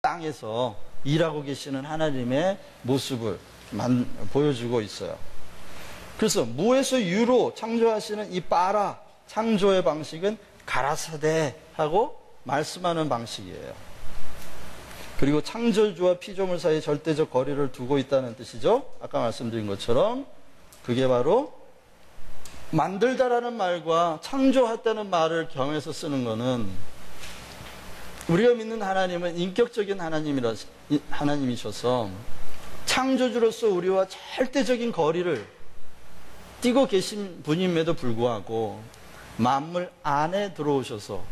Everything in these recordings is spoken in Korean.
땅에서 일하고 계시는 하나님의 모습을 보여주고 있어요. 그래서 무에서 유로 창조하시는 이 빠라 창조의 방식은 가라사대 하고 말씀하는 방식이에요. 그리고 창조주와 피조물 사이에 절대적 거리를 두고 있다는 뜻이죠. 아까 말씀드린 것처럼 그게 바로 만들다라는 말과 창조했다는 말을 겸해서 쓰는 것은 우리가 믿는 하나님은 인격적인 하나님이셔서 창조주로서 우리와 절대적인 거리를 띄고 계신 분임에도 불구하고 만물 안에 들어오셔서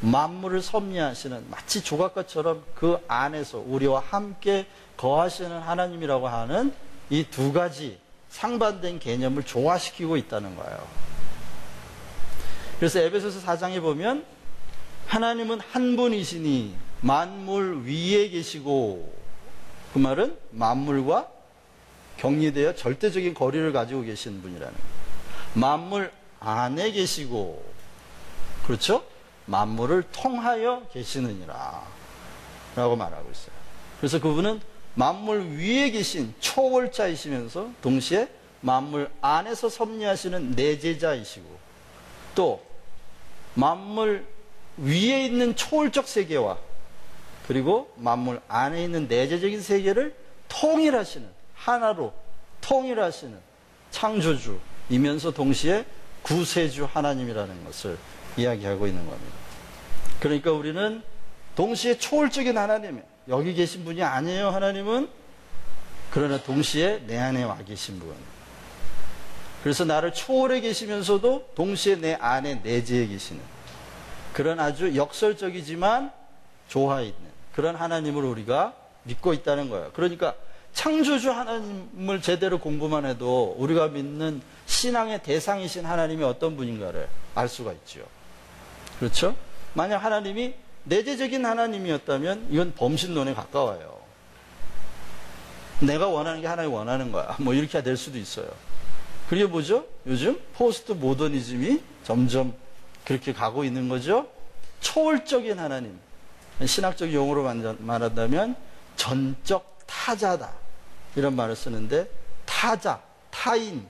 만물을 섭리하시는 마치 조각가처럼 그 안에서 우리와 함께 거하시는 하나님이라고 하는 이 두 가지 상반된 개념을 조화시키고 있다는 거예요. 그래서 에베소서 4장에 보면 하나님은 한 분이시니 만물 위에 계시고, 그 말은 만물과 격리되어 절대적인 거리를 가지고 계신 분이라는 거예요. 만물 안에 계시고, 그렇죠? 만물을 통하여 계시느니라 라고 말하고 있어요. 그래서 그분은 만물 위에 계신 초월자이시면서 동시에 만물 안에서 섭리하시는 내재자이시고, 또 만물 위에 있는 초월적 세계와 그리고 만물 안에 있는 내재적인 세계를 통일하시는, 하나로 통일하시는 창조주이면서 동시에 구세주 하나님이라는 것을 이야기하고 있는 겁니다. 그러니까 우리는 동시에 초월적인 하나님, 여기 계신 분이 아니에요, 하나님은. 그러나 동시에 내 안에 와 계신 분. 그래서 나를 초월해 계시면서도 동시에 내 안에 내재해 계시는 그런 아주 역설적이지만 조화 있는 그런 하나님을 우리가 믿고 있다는 거예요. 그러니까 창조주 하나님을 제대로 공부만 해도 우리가 믿는 신앙의 대상이신 하나님이 어떤 분인가를 알 수가 있죠. 그렇죠? 만약 하나님이 내재적인 하나님이었다면 이건 범신론에 가까워요. 내가 원하는 게 하나님이 원하는 거야, 뭐 이렇게 될 수도 있어요. 그게 뭐죠? 요즘 포스트 모더니즘이 점점 그렇게 가고 있는 거죠. 초월적인 하나님, 신학적 용어로 말한다면 전적 타자다 이런 말을 쓰는데, 타자, 타인,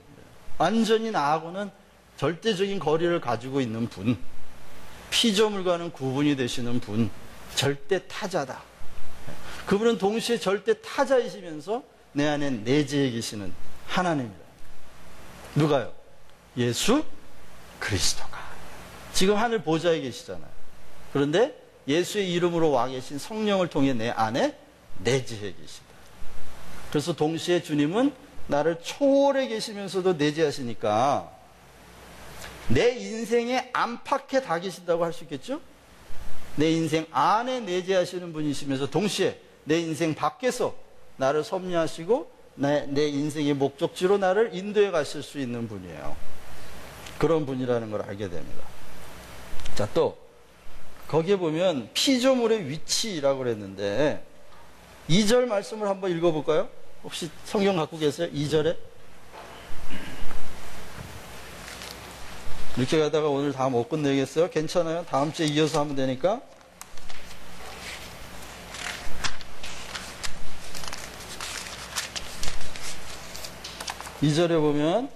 완전히 나하고는 절대적인 거리를 가지고 있는 분, 피조물과는 구분이 되시는 분, 절대 타자다. 그분은 동시에 절대 타자이시면서 내 안에 내재해 계시는 하나님이다. 누가요? 예수 그리스도가 지금 하늘 보좌에 계시잖아요. 그런데 예수의 이름으로 와 계신 성령을 통해 내 안에 내재해 계시다. 그래서 동시에 주님은 나를 초월해 계시면서도 내재하시니까 내 인생의 안팎에 다 계신다고 할 수 있겠죠? 내 인생 안에 내재하시는 분이시면서 동시에 내 인생 밖에서 나를 섭리하시고 내 인생의 목적지로 나를 인도해 가실 수 있는 분이에요. 그런 분이라는 걸 알게 됩니다. 자, 또 거기에 보면 피조물의 위치라고 그랬는데 2절 말씀을 한번 읽어볼까요? 혹시 성경 갖고 계세요? 2절에? 이렇게 가다가 오늘 다 못 끝내겠어요? 괜찮아요? 다음 주에 이어서 하면 되니까. 이 절에 보면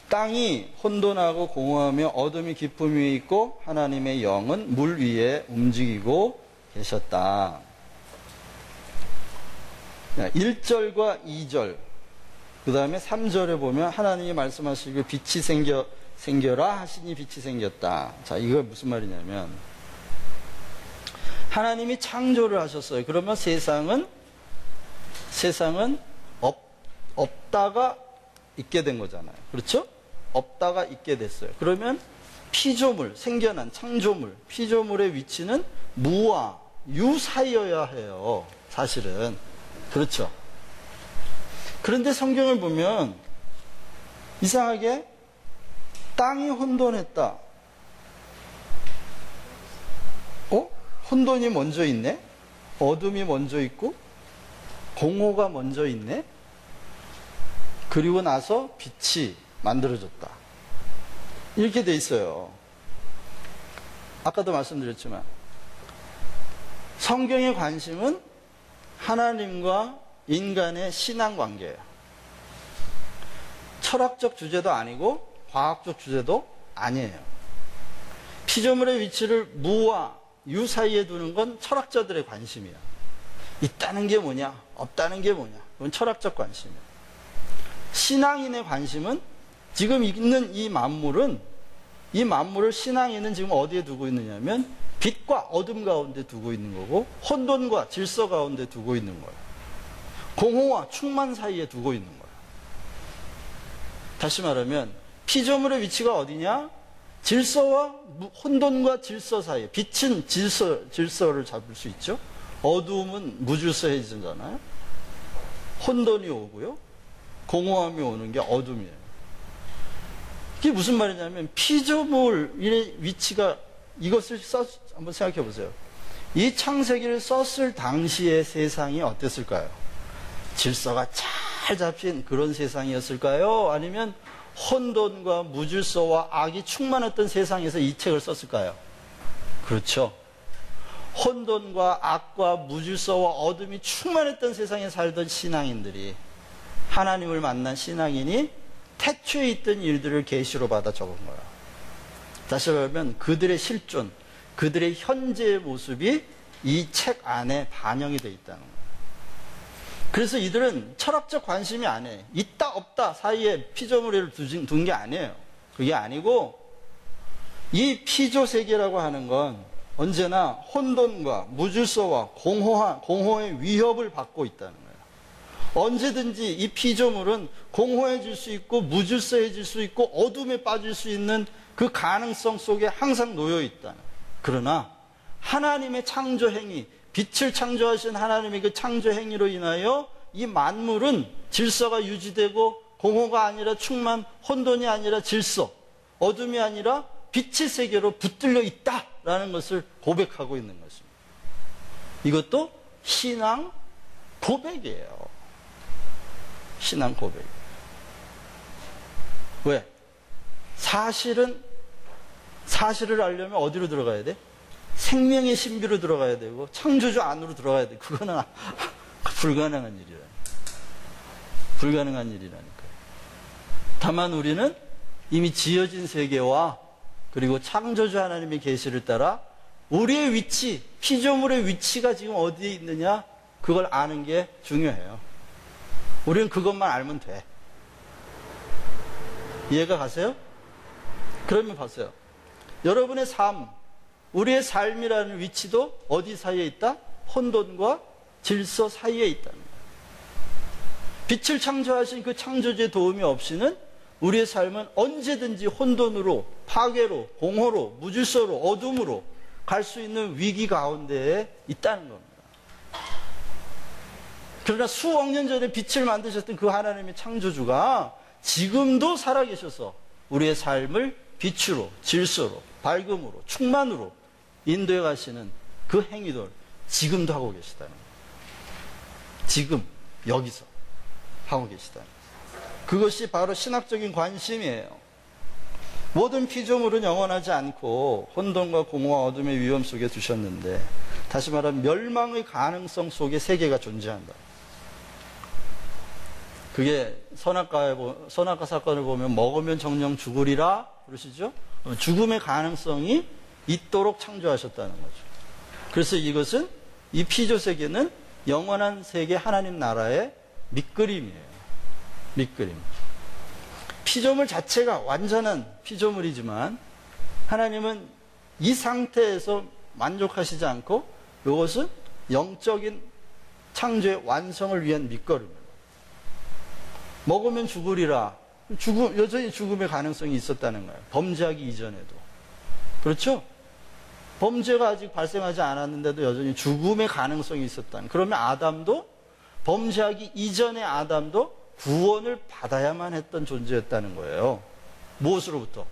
땅이 혼돈하고 공허하며 어둠이 깊음 위에 있고 하나님의 영은 물 위에 움직이고 계셨다. 1절과 2절 그 다음에 3절에 보면 하나님이 말씀하시고 빛이 생겨라 하시니 빛이 생겼다. 자, 이거 무슨 말이냐면 하나님이 창조를 하셨어요. 그러면 세상은 없다가 있게 된 거잖아요. 그렇죠? 없다가 있게 됐어요. 그러면 피조물, 생겨난 창조물, 피조물의 위치는 무와 유 사이여야 해요. 사실은. 그렇죠? 그런데 성경을 보면 이상하게 땅이 혼돈했다. 혼돈이 먼저 있네? 어둠이 먼저 있고 공허가 먼저 있네? 그리고 나서 빛이 만들어졌다. 이렇게 돼 있어요. 아까도 말씀드렸지만 성경의 관심은 하나님과 인간의 신앙 관계예요. 철학적 주제도 아니고 과학적 주제도 아니에요. 피조물의 위치를 무와 유 사이에 두는 건 철학자들의 관심이야. 있다는 게 뭐냐, 없다는 게 뭐냐, 그건 철학적 관심이야. 신앙인의 관심은 지금 있는 이 만물을 신앙인은 지금 어디에 두고 있느냐면 빛과 어둠 가운데 두고 있는 거고 혼돈과 질서 가운데 두고 있는 거예요. 공허와 충만 사이에 두고 있는 거예요. 다시 말하면 피조물의 위치가 어디냐? 질서와 혼돈과 질서 사이에. 빛은 질서를 잡을 수 있죠. 어두움은 무질서해지잖아요. 혼돈이 오고요. 공허함이 오는 게 어둠이에요. 이게 무슨 말이냐면 피조물의 위치가 이것을 한번 생각해 보세요. 이 창세기를 썼을 당시의 세상이 어땠을까요? 질서가 잘 잡힌 그런 세상이었을까요? 아니면 혼돈과 무질서와 악이 충만했던 세상에서 이 책을 썼을까요? 그렇죠. 혼돈과 악과 무질서와 어둠이 충만했던 세상에 살던 신앙인들이, 하나님을 만난 신앙인이 태초에 있던 일들을 계시로 받아 적은 거예요. 다시 말하면 그들의 실존, 그들의 현재의 모습이 이 책 안에 반영이 되어 있다는 거예요. 그래서 이들은 철학적 관심이 아니에요. 있다 없다 사이에 피조물을 둔 게 아니에요. 그게 아니고 이 피조세계라고 하는 건 언제나 혼돈과 무질서와 공허의 위협을 받고 있다는 거예요. 언제든지 이 피조물은 공허해질 수 있고 무질서해질 수 있고 어둠에 빠질 수 있는 그 가능성 속에 항상 놓여 있다는 거예요. 그러나 하나님의 창조 행위, 빛을 창조하신 하나님의 그 창조 행위로 인하여 이 만물은 질서가 유지되고 공허가 아니라 충만, 혼돈이 아니라 질서, 어둠이 아니라 빛의 세계로 붙들려 있다라는 것을 고백하고 있는 것입니다. 이것도 신앙 고백이에요. 신앙 고백. 왜? 사실을 알려면 어디로 들어가야 돼? 생명의 신비로 들어가야 되고 창조주 안으로 들어가야 돼. 그거는 불가능한 일이라니까요. 불가능한 일이라니까요. 다만 우리는 이미 지어진 세계와 그리고 창조주 하나님의 계시를 따라 우리의 위치, 피조물의 위치가 지금 어디에 있느냐, 그걸 아는 게 중요해요. 우리는 그것만 알면 돼. 이해가 가세요? 그러면 봤어요. 여러분의 삶, 우리의 삶이라는 위치도 어디 사이에 있다? 혼돈과 질서 사이에 있다는 거예요. 빛을 창조하신 그 창조주의 도움이 없이는 우리의 삶은 언제든지 혼돈으로, 파괴로, 공허로, 무질서로, 어둠으로 갈 수 있는 위기 가운데에 있다는 겁니다. 그러나 수억 년 전에 빛을 만드셨던 그 하나님의 창조주가 지금도 살아계셔서 우리의 삶을 빛으로, 질서로, 밝음으로, 충만으로 인도해 가시는 그 행위들 지금도 하고 계시다는 거예요. 지금 여기서 하고 계시다는 거예요. 그것이 바로 신학적인 관심이에요. 모든 피조물은 영원하지 않고 혼돈과 공허와 어둠의 위험 속에 두셨는데, 다시 말하면 멸망의 가능성 속에 세계가 존재한다. 그게 선악과 사건을 보면 먹으면 정령 죽으리라 그러시죠? 죽음의 가능성이 있도록 창조하셨다는 거죠. 그래서 이것은, 이 피조세계는 영원한 세계 하나님 나라의 밑그림이에요. 밑그림. 피조물 자체가 완전한 피조물이지만 하나님은 이 상태에서 만족하시지 않고 이것은 영적인 창조의 완성을 위한 밑거름입니다. 먹으면 죽으리라. 여전히 죽음의 가능성이 있었다는 거예요. 범죄하기 이전에도. 그렇죠? 범죄가 아직 발생하지 않았는데도 여전히 죽음의 가능성이 있었다는. 그러면 아담도, 범죄하기 이전의 아담도 구원을 받아야만 했던 존재였다는 거예요. 무엇으로부터?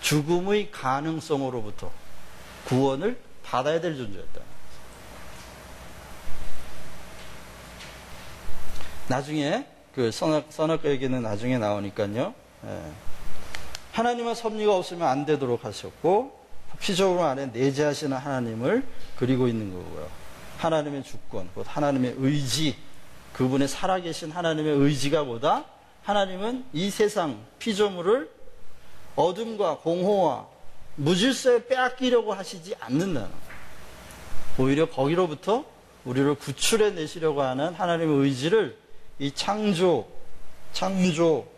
죽음의 가능성으로부터 구원을 받아야 될 존재였다는 거예요. 나중에 그 선악과 얘기는 나중에 나오니까요. 하나님의 섭리가 없으면 안 되도록 하셨고, 피조물 안에 내재하시는 하나님을 그리고 있는 거고요. 하나님의 주권, 곧 하나님의 의지, 그분의 살아계신 하나님의 의지가 보다 하나님은 이 세상 피조물을 어둠과 공허와 무질서에 빼앗기려고 하시지 않는다는 거예요. 오히려 거기로부터 우리를 구출해 내시려고 하는 하나님의 의지를 이 창조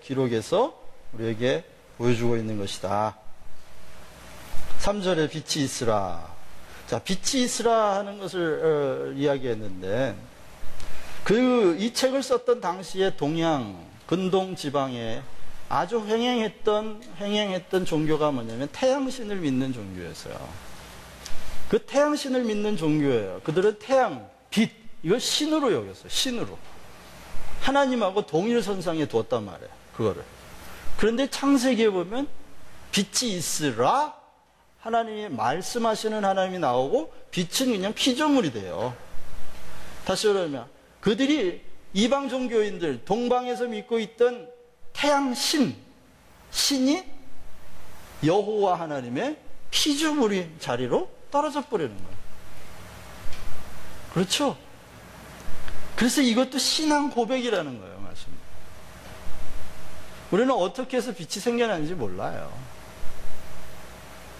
기록에서 우리에게 보여주고 있는 것이다. 3절에 빛이 있으라. 자, 빛이 있으라 하는 것을 이야기했는데, 이 책을 썼던 당시에 동양, 근동 지방에 아주 횡행했던 종교가 뭐냐면 태양신을 믿는 종교였어요. 그 태양신을 믿는 종교예요. 그들은 태양, 빛, 이걸 신으로 여겼어요. 신으로. 하나님하고 동일선상에 두었단 말이에요. 그거를. 그런데 창세기에 보면 빛이 있으라, 하나님이 말씀하시는 하나님이 나오고 빛은 그냥 피조물이 돼요. 다시 그러면 그들이 이방 종교인들, 동방에서 믿고 있던 태양신, 신이 여호와 하나님의 피조물이 자리로 떨어져 버리는 거예요. 그렇죠? 그래서 이것도 신앙 고백이라는 거예요, 말씀. 우리는 어떻게 해서 빛이 생겨나는지 몰라요.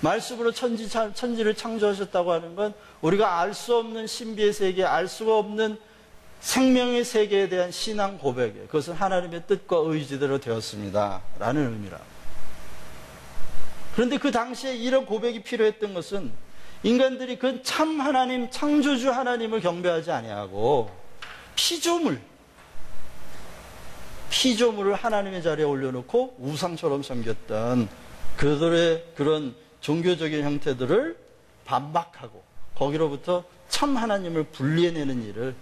말씀으로 천지를 창조하셨다고 하는 건 우리가 알 수 없는 신비의 세계, 알 수가 없는 생명의 세계에 대한 신앙 고백이에요. 그것은 하나님의 뜻과 의지대로 되었습니다. 라는 의미라. 그런데 그 당시에 이런 고백이 필요했던 것은 인간들이 그 참 하나님, 창조주 하나님을 경배하지 아니하고 피조물을 하나님의 자리에 올려놓고 우상처럼 섬겼던 그들의 그런 종교적인 형태들을 반박하고 거기로부터 참 하나님을 분리해내는 일을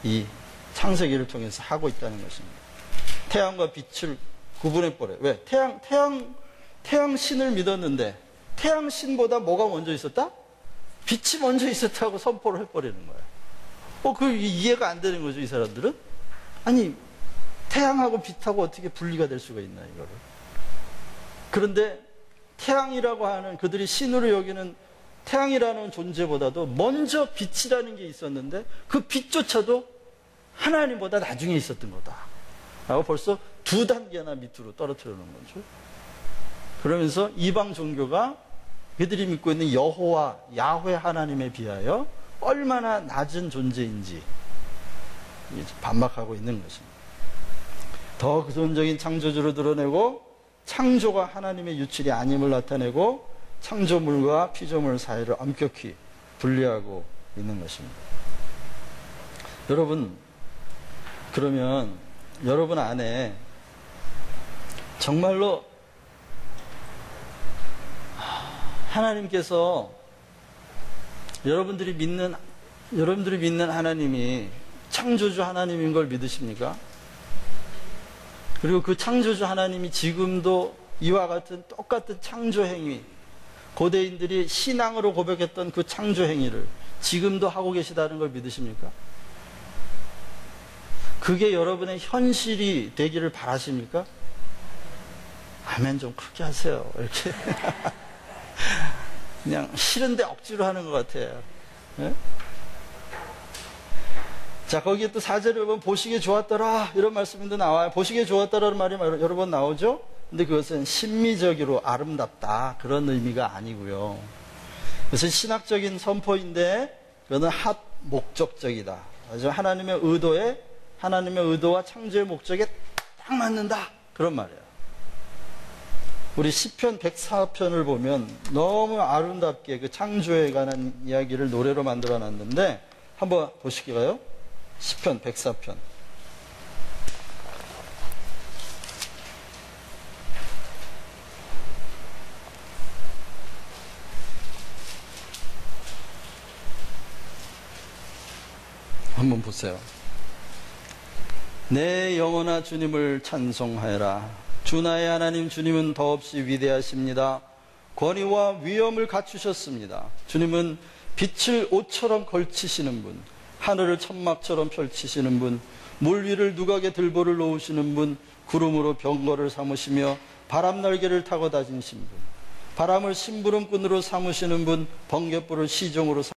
이 창세기를 통해서 하고 있다는 것입니다. 태양과 빛을 구분해버려요. 왜? 태양신을 믿었는데 태양신보다 뭐가 먼저 있었다? 빛이 먼저 있었다고 선포를 해버리는 거예요. 그 이해가 안 되는 거죠, 이 사람들은? 아니, 태양하고 빛하고 어떻게 분리가 될 수가 있나, 이거를. 그런데 태양이라고 하는 그들이 신으로 여기는 태양이라는 존재보다도 먼저 빛이라는 게 있었는데 그 빛조차도 하나님보다 나중에 있었던 거다. 라고 벌써 2단계나 밑으로 떨어뜨려 놓은 거죠. 그러면서 이방 종교가 그들이 믿고 있는 여호와, 야훼 하나님에 비하여 얼마나 낮은 존재인지 반박하고 있는 것입니다. 더 근본적인 창조주를 드러내고 창조가 하나님의 유출이 아님을 나타내고 창조물과 피조물 사이를 엄격히 분리하고 있는 것입니다. 여러분, 그러면 여러분 안에 정말로 하나님께서 여러분들이 믿는 하나님이 창조주 하나님인 걸 믿으십니까? 그리고 그 창조주 하나님이 지금도 이와 같은 똑같은 창조 행위, 고대인들이 신앙으로 고백했던 그 창조 행위를 지금도 하고 계시다는 걸 믿으십니까? 그게 여러분의 현실이 되기를 바라십니까? 아멘 좀 크게 하세요. 이렇게 그냥 싫은데 억지로 하는 것 같아요. 네? 자, 거기에 또 4절에 보면 보시기에 좋았더라 이런 말씀도 나와요. 보시기에 좋았더라는 말이 여러 번 나오죠. 근데 그것은 심미적으로 아름답다 그런 의미가 아니고요. 그것은 신학적인 선포인데 그거는 합목적적이다. 아주 하나님의 의도와 창조의 목적에 딱 맞는다 그런 말이에요. 우리 시편 104편을 보면 너무 아름답게 그 창조에 관한 이야기를 노래로 만들어 놨는데 한번 보실까요? 시편 104편. 한번 보세요. 내 영혼아 주님을 찬송하여라. 주 나의 하나님 주님은 더없이 위대하십니다. 권위와 위엄을 갖추셨습니다. 주님은 빛을 옷처럼 걸치시는 분, 하늘을 천막처럼 펼치시는 분, 물 위를 누각에 들보를 놓으시는 분, 구름으로 병거를 삼으시며 바람 날개를 타고 다니신 분, 바람을 심부름꾼으로 삼으시는 분, 번갯불을 시종으로